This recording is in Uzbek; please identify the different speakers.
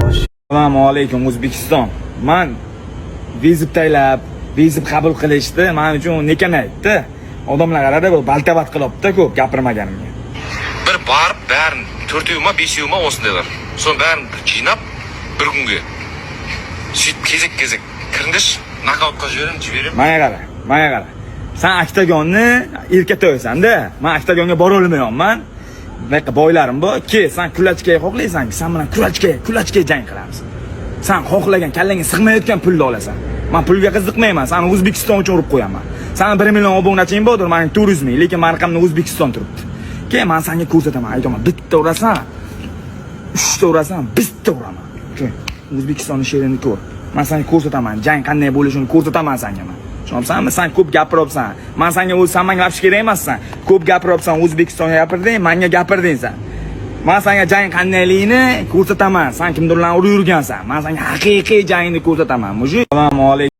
Speaker 1: Assalomu alaykum O'zbekiston. Men vizib taylab, vizib qabul qilishdi. Men uchun nekani aytdi. Odamlar qarada bu baltabat qilibdi ko'p gapirmaganimga.
Speaker 2: Bir barib bärin 4-yuma 5-yuma osundaylar. So'ng bärin jinab bir kunga. Şit kezek kirindish nokautga jiberim.
Speaker 1: Mana qara. Sen oktagonni erkatoysan-da. Men oktagonga bora olmayapman. Baqa boylarim bu. Sen kulachkaga xohlaysan, sen bilan kulachka jang qilamiz. Sen xohlagan kallangga sig'mayotgan pulni olasan. Men pulga qiziqmayman. Seni O'zbekiston uchun urib qo'yaman. Sen 1 million obunaching bordir, mening turizming, lekin men raqamni O'zbekiston turibdi. Men senga ko'rsataman, aytaman, bitta urasan, 3 ta urasan, bitta uraman. O'zbekistonning she'rini ko'r. Men senga ko'rsataman, jang qanday bo'lishini ko'rsataman senga men. Tushunabsanmi? Sen ko'p gapiryapsan. Men senga sen menga gapirish kerak emassan. Ko'p gapiryapsan, O'zbekistonga gapirding, menga gapirding sen. Men senga jang qandayligini ko'rsataman. Sen kimdir bilan urib yurgansan. Men senga haqiqiy jangni ko'rsataman. Mujik. Assalomu alaykum.